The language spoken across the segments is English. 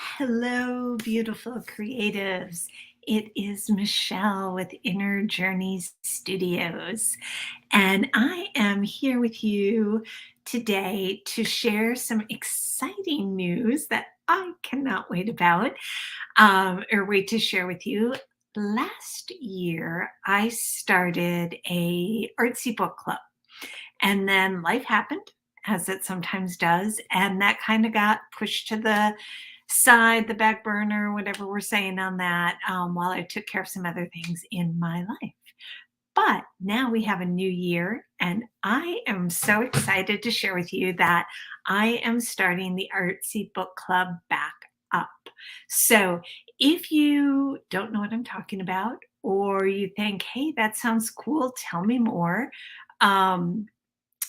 Hello, beautiful creatives. It is Michelle with Inner Journeys Studios, and I am here with you today to share some exciting news that I cannot wait about, or wait to share with you. Last year, I started a artsy book club, and then life happened, as it sometimes does, and that kind of got pushed to the side, the back burner, whatever we're saying on that, while I took care of some other things in my life. But now we have a new year, and I am so excited to share with you that I am starting the Artsy Book Club back up. So if you don't know what I'm talking about, or you think, hey, that sounds cool, tell me more. Um,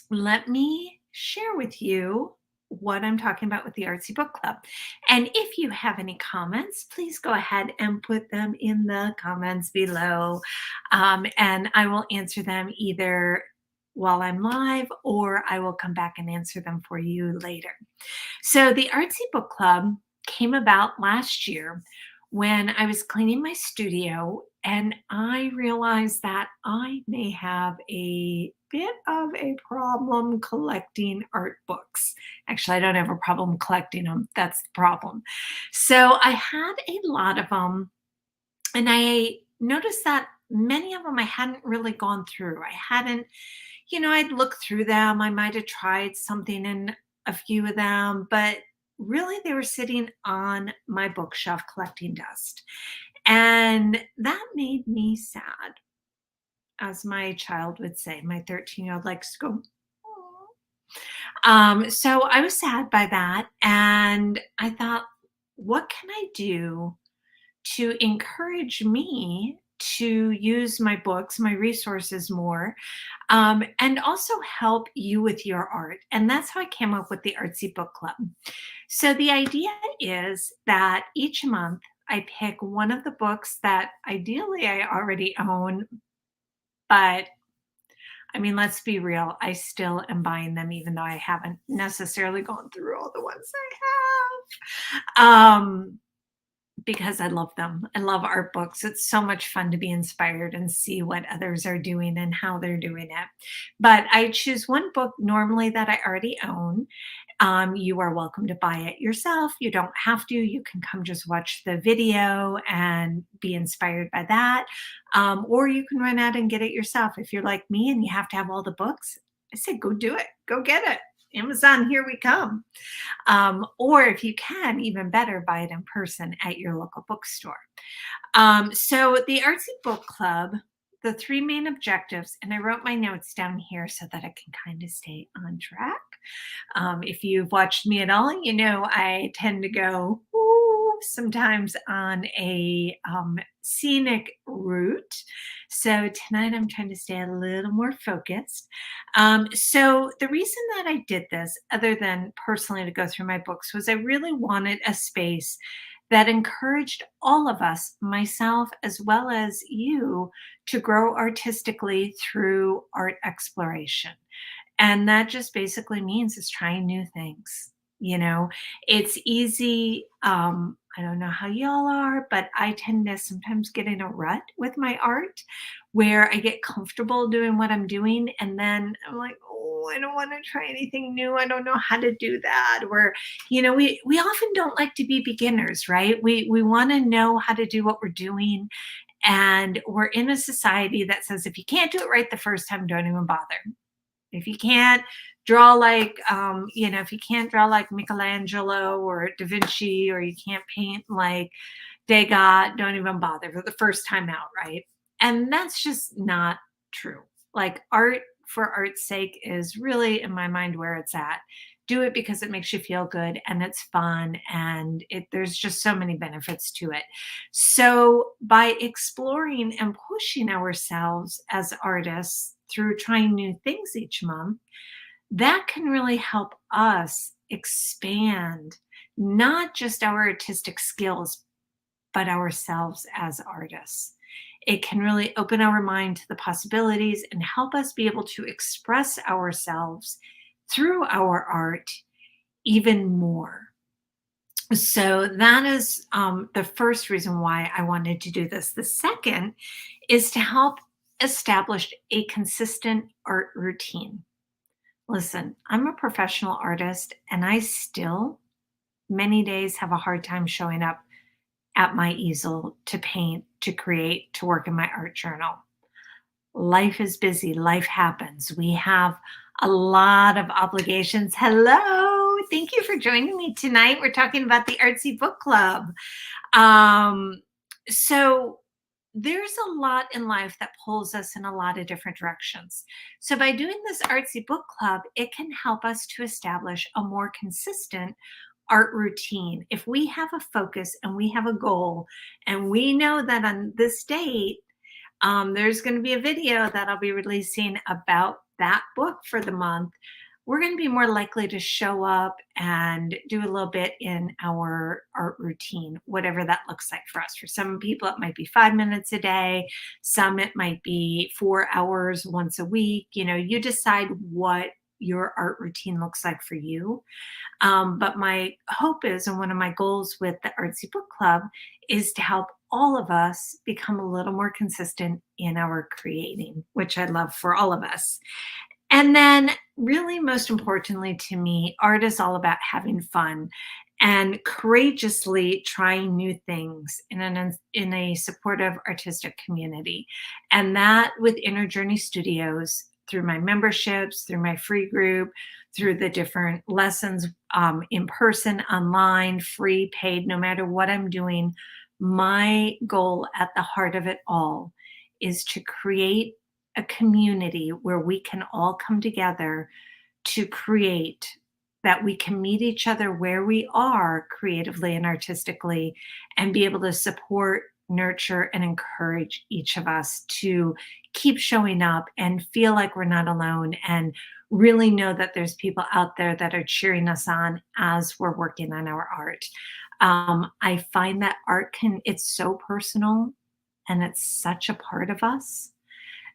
Let me share with you what I'm talking about with the Artsy Book Club. And if you have any comments, please go ahead and put them in the comments below. And I will answer them either while I'm live, or I will come back and answer them for you later. So the Artsy Book Club came about last year when I was cleaning my studio, and I realized that I may have a bit of a problem collecting art books. Actually, I don't have a problem collecting them. That's the problem. So I had a lot of them, and I noticed that many of them I hadn't really gone through. I hadn't, I'd looked through them. I might have tried something in a few of them, but really they were sitting on my bookshelf collecting dust. And that made me sad, as my child would say. My 13-year-old likes to go, "Aw." So I was sad by that. And I thought, what can I do to encourage me to use my books, my resources more, and also help you with your art? And that's how I came up with the Artsy Book Club. So the idea is that each month I pick one of the books that ideally I already own, but I mean, let's be real, I still am buying them even though I haven't necessarily gone through all the ones I have. Because I love them. I love art books. It's so much fun to be inspired and see what others are doing and how they're doing it. But I choose one book normally that I already own. You are welcome to buy it yourself. You don't have to. You can come just watch the video and be inspired by that. Or you can run out and get it yourself. If you're like me and you have to have all the books, I say go do it. Go get it. Amazon, here we come. Or if you can, even better, buy it in person at your local bookstore. So the Artsy Book Club, the three main objectives, and I wrote my notes down here so that I can kind of stay on track. If you've watched me at all, you know I tend to go sometimes on a scenic route. So tonight I'm trying to stay a little more focused. So the reason that I did this, other than personally to go through my books, was I really wanted a space that encouraged all of us, myself as well as you, to grow artistically through art exploration. And that just basically means is trying new things. You know, it's easy. I don't know how y'all are, but I tend to sometimes get in a rut with my art where I get comfortable doing what I'm doing. And then I'm like, oh, I don't want to try anything new. I don't know how to do that. Or, we often don't like to be beginners, right? We want to know how to do what we're doing. And we're in a society that says if you can't do it right the first time, don't even bother. If you can't draw like, if you can't draw like Michelangelo or Da Vinci, or you can't paint like Degas, don't even bother for the first time out, right? And that's just not true. Like art for art's sake is really, in my mind, where it's at. Do it because it makes you feel good and it's fun, and there's just so many benefits to it. So by exploring and pushing ourselves as artists through trying new things each month, that can really help us expand not just our artistic skills, but ourselves as artists. It can really open our mind to the possibilities and help us be able to express ourselves through our art even more. So that is the first reason why I wanted to do this. The second is to help establish a consistent art routine. Listen, I'm a professional artist and I still, many days, have a hard time showing up at my easel to paint, to create, to work in my art journal. Life is busy, life happens. We have a lot of obligations. Hello, thank you for joining me tonight. We're talking about the Artsy Book Club. Um, so there's a lot in life that pulls us in a lot of different directions. So by doing this Artsy Book Club, it can help us to establish a more consistent art routine. If we have a focus and we have a goal, and we know that on this date, there's going to be a video that I'll be releasing about that book for the month. We're going to be more likely to show up and do a little bit in our art routine, whatever that looks like for us. For some people, it might be 5 minutes a day. Some, it might be 4 hours once a week. You know, you decide what your art routine looks like for you. But my hope is, and one of my goals with the Artsy Book Club is to help all of us become a little more consistent in our creating, which I love for all of us. And then, really, most importantly to me, art is all about having fun and courageously trying new things in a supportive artistic community. And that with Inner Journey Studios, through my memberships, through my free group, through the different lessons, in person, online, free, paid, no matter what I'm doing, my goal at the heart of it all is to create a community where we can all come together to create, that we can meet each other where we are creatively and artistically, and be able to support, nurture, and encourage each of us to keep showing up and feel like we're not alone, and really know that there's people out there that are cheering us on as we're working on our art. I find that it's so personal and it's such a part of us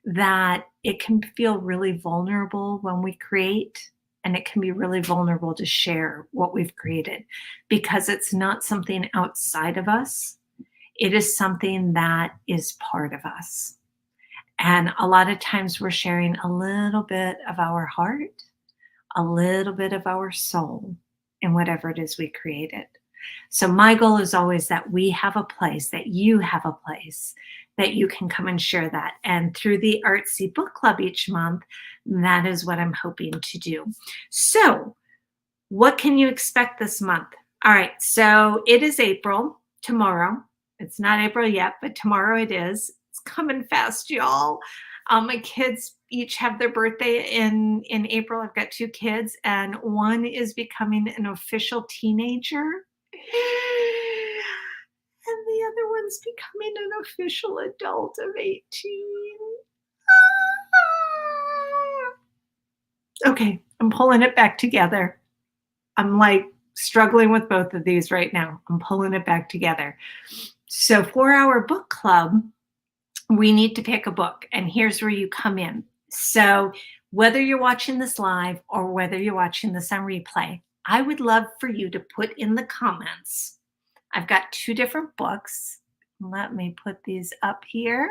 that it can feel really vulnerable when we create, and it can be really vulnerable to share what we've created because it's not something outside of us. It is something that is part of us. And a lot of times we're sharing a little bit of our heart, a little bit of our soul in whatever it is we created. So my goal is always that we have a place, that you have a place that you can come and share that. And through the Artsy Book Club each month, that is what I'm hoping to do. So what can you expect this month? All right, so it is April tomorrow. It's not April yet, but tomorrow it is. It's coming fast, y'all. My kids each have their birthday in April. I've got 2 kids, and one is becoming an official teenager. And the other one's becoming an official adult of 18. Okay, I'm pulling it back together. I'm like struggling with both of these right now. I'm pulling it back together. So for our book club, we need to pick a book, and here's where you come in. So whether you're watching this live or whether you're watching this on replay, I would love for you to put in the comments. I've got 2 different books. Let me put these up here.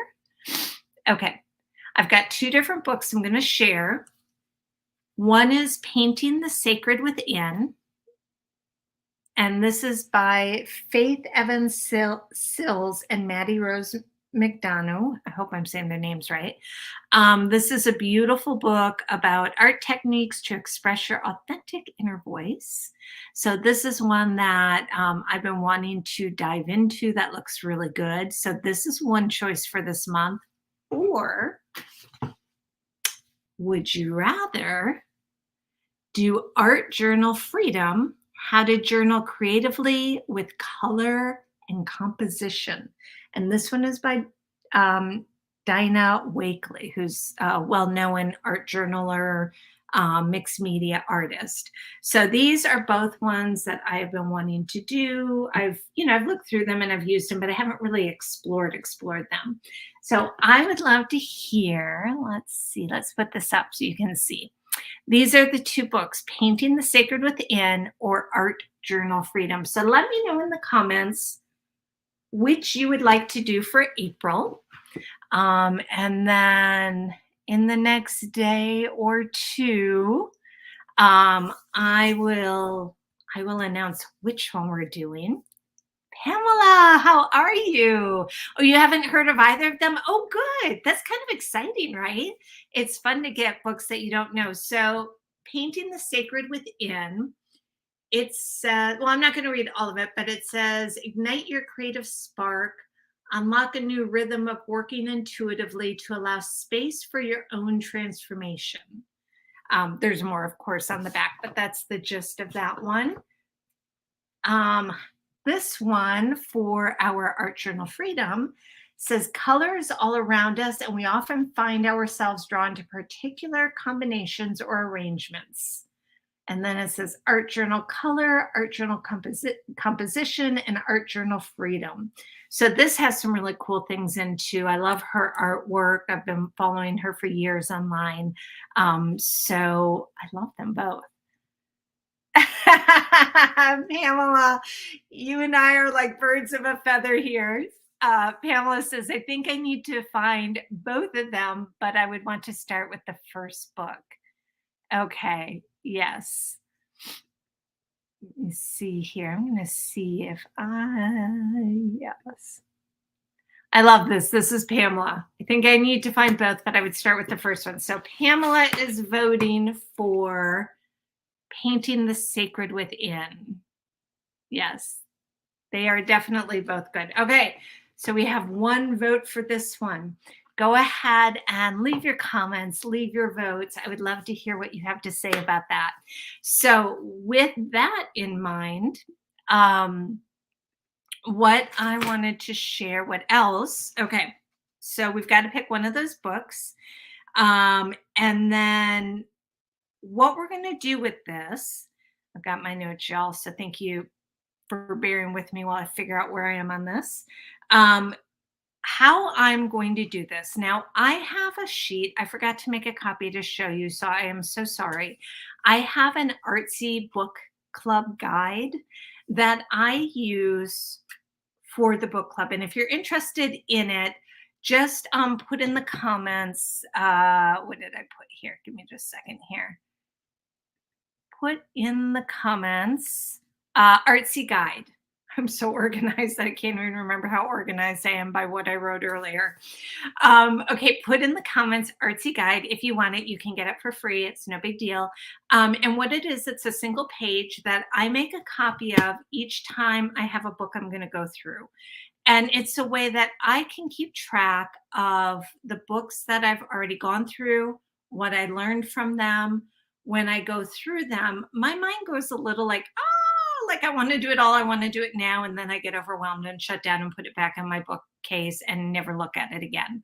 Okay, I've got 2 different books I'm going to share. One is Painting the Sacred Within, and this is by Faith Evans Sills and Maddie Rose McDonough. I hope I'm saying their names right. This is a beautiful book about art techniques to express your authentic inner voice. So this is one that I've been wanting to dive into that looks really good. So this is one choice for this month. Or would you rather do Art Journal Freedom, How to Journal Creatively with Color and Composition? And this one is by Dinah Wakely, who's a well-known art journaler, mixed media artist. So these are both ones that I've been wanting to do. I've looked through them and I've used them, but I haven't really explored them. So I would love to hear, let's put this up so you can see. These are the two books, Painting the Sacred Within or Art Journal Freedom. So let me know in the comments which you would like to do for April. And then in the next day or two, I will announce which one we're doing. Pamela, how are you? Oh, you haven't heard of either of them? Oh, good. That's kind of exciting, right? It's fun to get books that you don't know. So, Painting the Sacred Within, it's, well, I'm not going to read all of it, but it says, ignite your creative spark, unlock a new rhythm of working intuitively to allow space for your own transformation. There's more, of course, on the back, but that's the gist of that one. Um, this one for our Art Journal Freedom says colors all around us, and we often find ourselves drawn to particular combinations or arrangements. And then it says Art Journal Color, Art Journal Composition, and Art Journal Freedom. So this has some really cool things in too. I love her artwork. I've been following her for years online. So I love them both. Pamela, you and I are like birds of a feather here. Pamela says, I think I need to find both of them, but I would want to start with the first book. Okay, yes. Let me see here. I'm going to see if yes. I love this. This is Pamela. I think I need to find both, but I would start with the first one. So Pamela is voting for Painting the Sacred Within. Yes, they are definitely both good. Okay, so we have one vote for this one. Go ahead and leave your comments, leave your votes. I would love to hear what you have to say about that. So with that in mind, what I wanted to share, what else? Okay, so we've got to pick one of those books. And then what we're going to do with this, I've got my notes, y'all, so thank you for bearing with me while I figure out where I am on this. How I'm going to do this. Now, I have a sheet. I forgot to make a copy to show you, so I am so sorry. I have an Artsy book club guide that I use for the book club. And if you're interested in it, just put in the comments. What did I put here? Give me just a second here. Put in the comments Artsy guide. I'm so organized that I can't even remember how organized I am by what I wrote earlier. Okay, put in the comments Artsy guide. If you want it, you can get it for free. It's no big deal. And what it is, it's a single page that I make a copy of each time I have a book I'm going to go through. And it's a way that I can keep track of the books that I've already gone through, what I learned from them. When I go through them, my mind goes a little like, oh, like I want to do it all. I want to do it now. And then I get overwhelmed and shut down and put it back on my bookcase and never look at it again.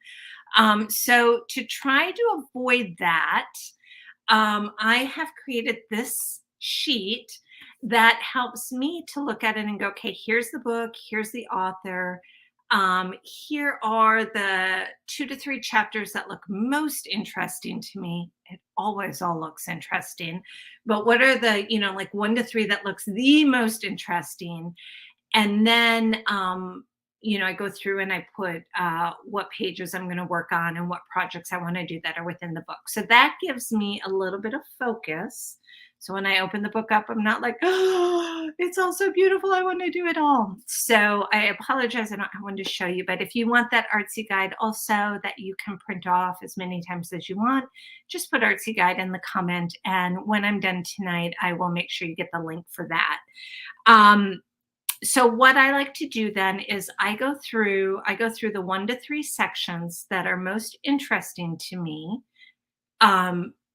So to try to avoid that, I have created this sheet that helps me to look at it and go, okay, here's the book, here's the author. Here are the 2 to 3 chapters that look most interesting to me. It always all looks interesting, but what are the, like 1 to 3 that looks the most interesting? And then, I go through and I put what pages I'm going to work on and what projects I want to do that are within the book. So that gives me a little bit of focus. So when I open the book up, I'm not like, oh, it's all so beautiful. I want to do it all. So I apologize. I don't have one to show you. But if you want that Artsy guide also that you can print off as many times as you want, just put Artsy guide in the comment. And when I'm done tonight, I will make sure you get the link for that. So what I like to do then is I go through the 1 to 3 sections that are most interesting to me.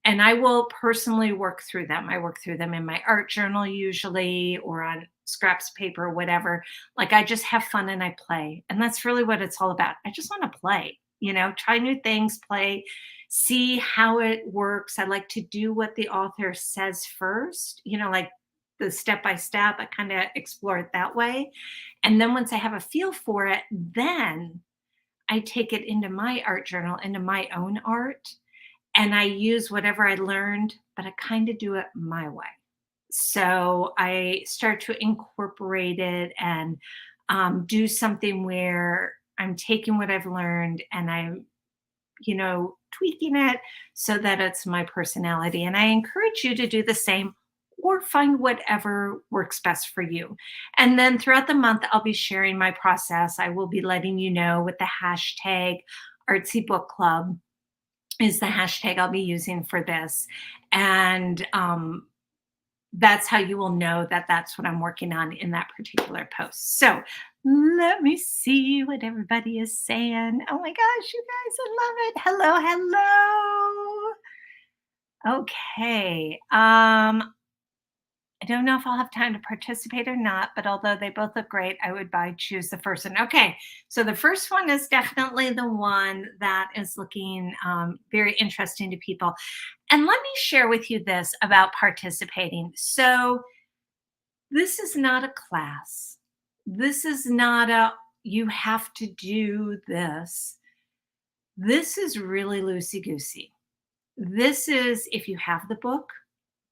And I will personally work through them. I work through them in my art journal usually, or on scraps of paper or whatever. Like I just have fun and I play. And that's really what it's all about. I just want to play, try new things, play, see how it works. I like to do what the author says first, like the step by step. I kind of explore it that way. And then once I have a feel for it, then I take it into my art journal, into my own art. and I use whatever I learned, but I kind of do it my way. So I start to incorporate it and do something where I'm taking what I've learned and I'm, tweaking it so that it's my personality. And I encourage you to do the same or find whatever works best for you. And then throughout the month, I'll be sharing my process. I will be letting you know with the hashtag Artsy Book Club is the hashtag I'll be using for this. And that's how you will know that that's what I'm working on in that particular post. So let me see what everybody is saying. Oh my gosh, you guys, I love it. Hello, hello. Okay. I don't know if I'll have time to participate or not, but although they both look great, I would buy choose the first one. Okay, so the first one is definitely the one that is looking very interesting to people. And let me share with you this about participating. So this is not a class. This is not a you have to do this. This is really loosey goosey. This is if you have the book,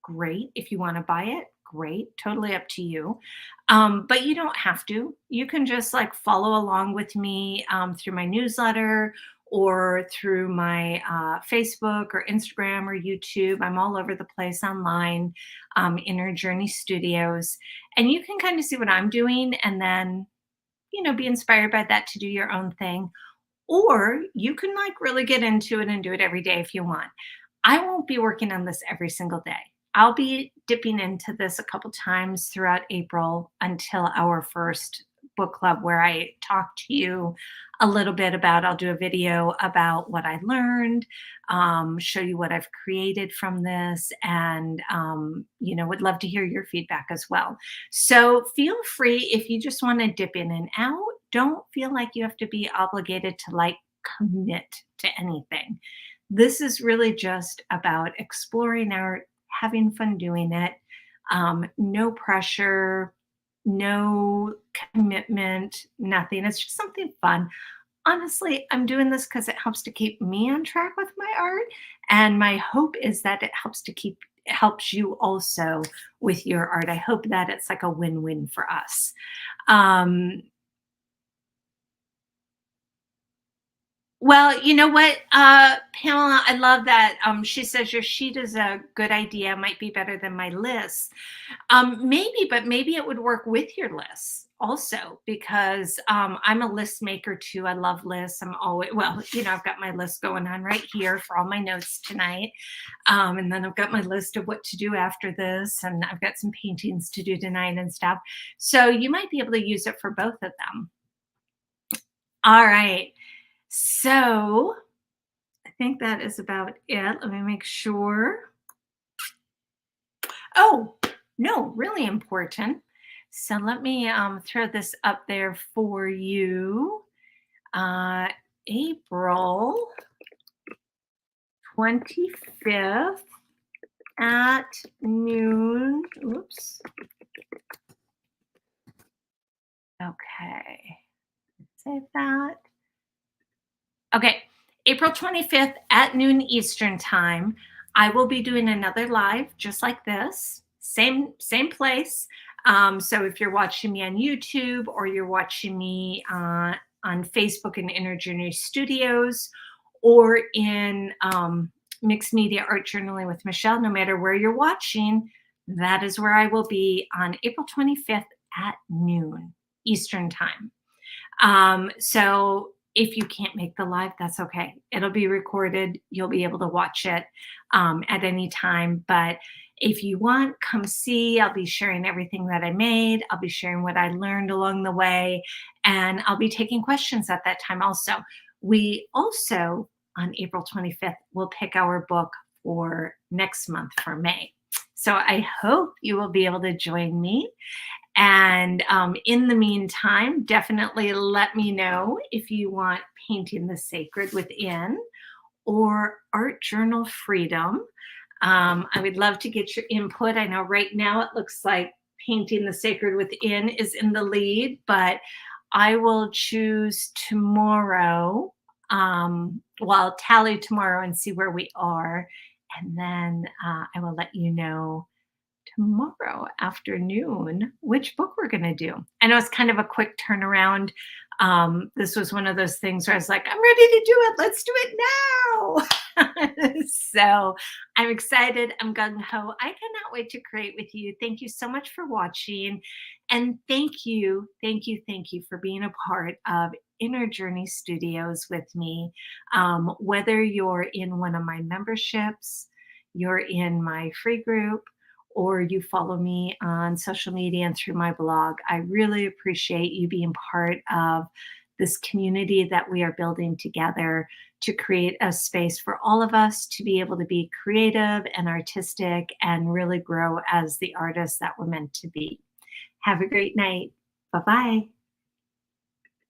great. If you want to buy it, great. Totally up to you. But you don't have to. You can just like follow along with me through my newsletter or through my Facebook or Instagram or YouTube. I'm all over the place online, Inner Journey Studios. And you can kind of see what I'm doing and then, be inspired by that to do your own thing. Or you can like really get into it and do it every day if you want. I won't be working on this every single day. I'll be dipping into this a couple times throughout April until our first book club where I talk to you a little bit about, I'll do a video about what I learned, show you what I've created from this, and, would love to hear your feedback as well. So feel free if you just want to dip in and out. Don't feel like you have to be obligated to like commit to anything. This is really just about exploring art, having fun doing it. No pressure, no commitment, nothing. It's just something fun. Honestly, I'm doing this because it helps to keep me on track with my art. And my hope is that it helps you also with your art. I hope that it's like a win-win for us. Um, Well, you know what, Pamela, I love that. She says your sheet is a good idea, might be better than my list. Maybe, but maybe it would work with your lists also because I'm a list maker too. I love lists. I'm always, well, I've got my list going on right here for all my notes tonight. And then I've got my list of what to do after this. And I've got some paintings to do tonight and stuff. So you might be able to use it for both of them. All right. So I think that is about it. Let me make sure. Oh, no, really important. So let me throw this up there for you. April 25th at noon. Oops. Okay. Save that. Okay, April 25th at noon Eastern time, I will be doing another live just like this, same place. So if you're watching me on YouTube or you're watching me on Facebook and Inner Journey Studios or in Mixed Media Art Journaling with Michelle, no matter where you're watching, that is where I will be on April 25th at noon Eastern time. So if you can't make the live, that's okay. It'll be recorded. You'll be able to watch it at any time. But if you want, come see. I'll be sharing everything that I made. I'll be sharing what I learned along the way. And I'll be taking questions at that time also. We also, on April 25th, will pick our book for next month for May. So I hope you will be able to join me. And in the meantime, definitely let me know if you want Painting the Sacred Within or Art Journal Freedom. I would love to get your input. I know right now it looks like Painting the Sacred Within is in the lead, but I will choose tomorrow Well, I'll tally tomorrow and see where we are. And then I will let you know tomorrow afternoon which book we're going to do. I know it's kind of a quick turnaround. This was one of those things where I was like, I'm ready to do it. Let's do it now. So I'm excited. I'm gung ho. I cannot wait to create with you. Thank you so much for watching. And thank you for being a part of Inner Journey Studios with me. Whether you're in one of my memberships, you're in my free group, or you follow me on social media and through my blog. I really appreciate you being part of this community that we are building together to create a space for all of us to be able to be creative and artistic and really grow as the artists that we're meant to be. Have a great night. Bye bye.